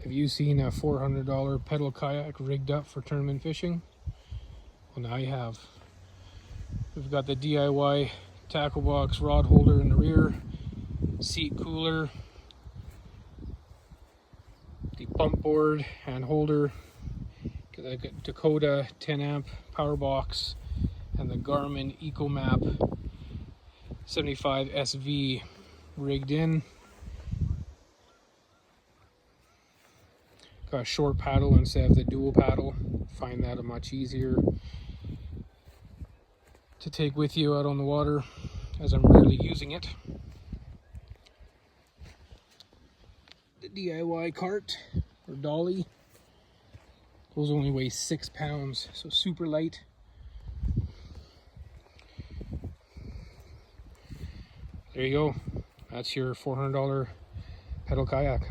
Have you seen a $400 pedal kayak rigged up for tournament fishing? Well, now you have. We've got the DIY tackle box rod holder in the rear, seat cooler, the pump board and holder, the Dakota 10 amp power box, and the Garmin EcoMap 75 SV rigged in. Got a short paddle instead of the dual paddle. Find that a much easier to take with you out on the water, as I'm rarely using it. The DIY cart or dolly, those only weigh 6 pounds, so super light. There you go. That's your $400 pedal kayak.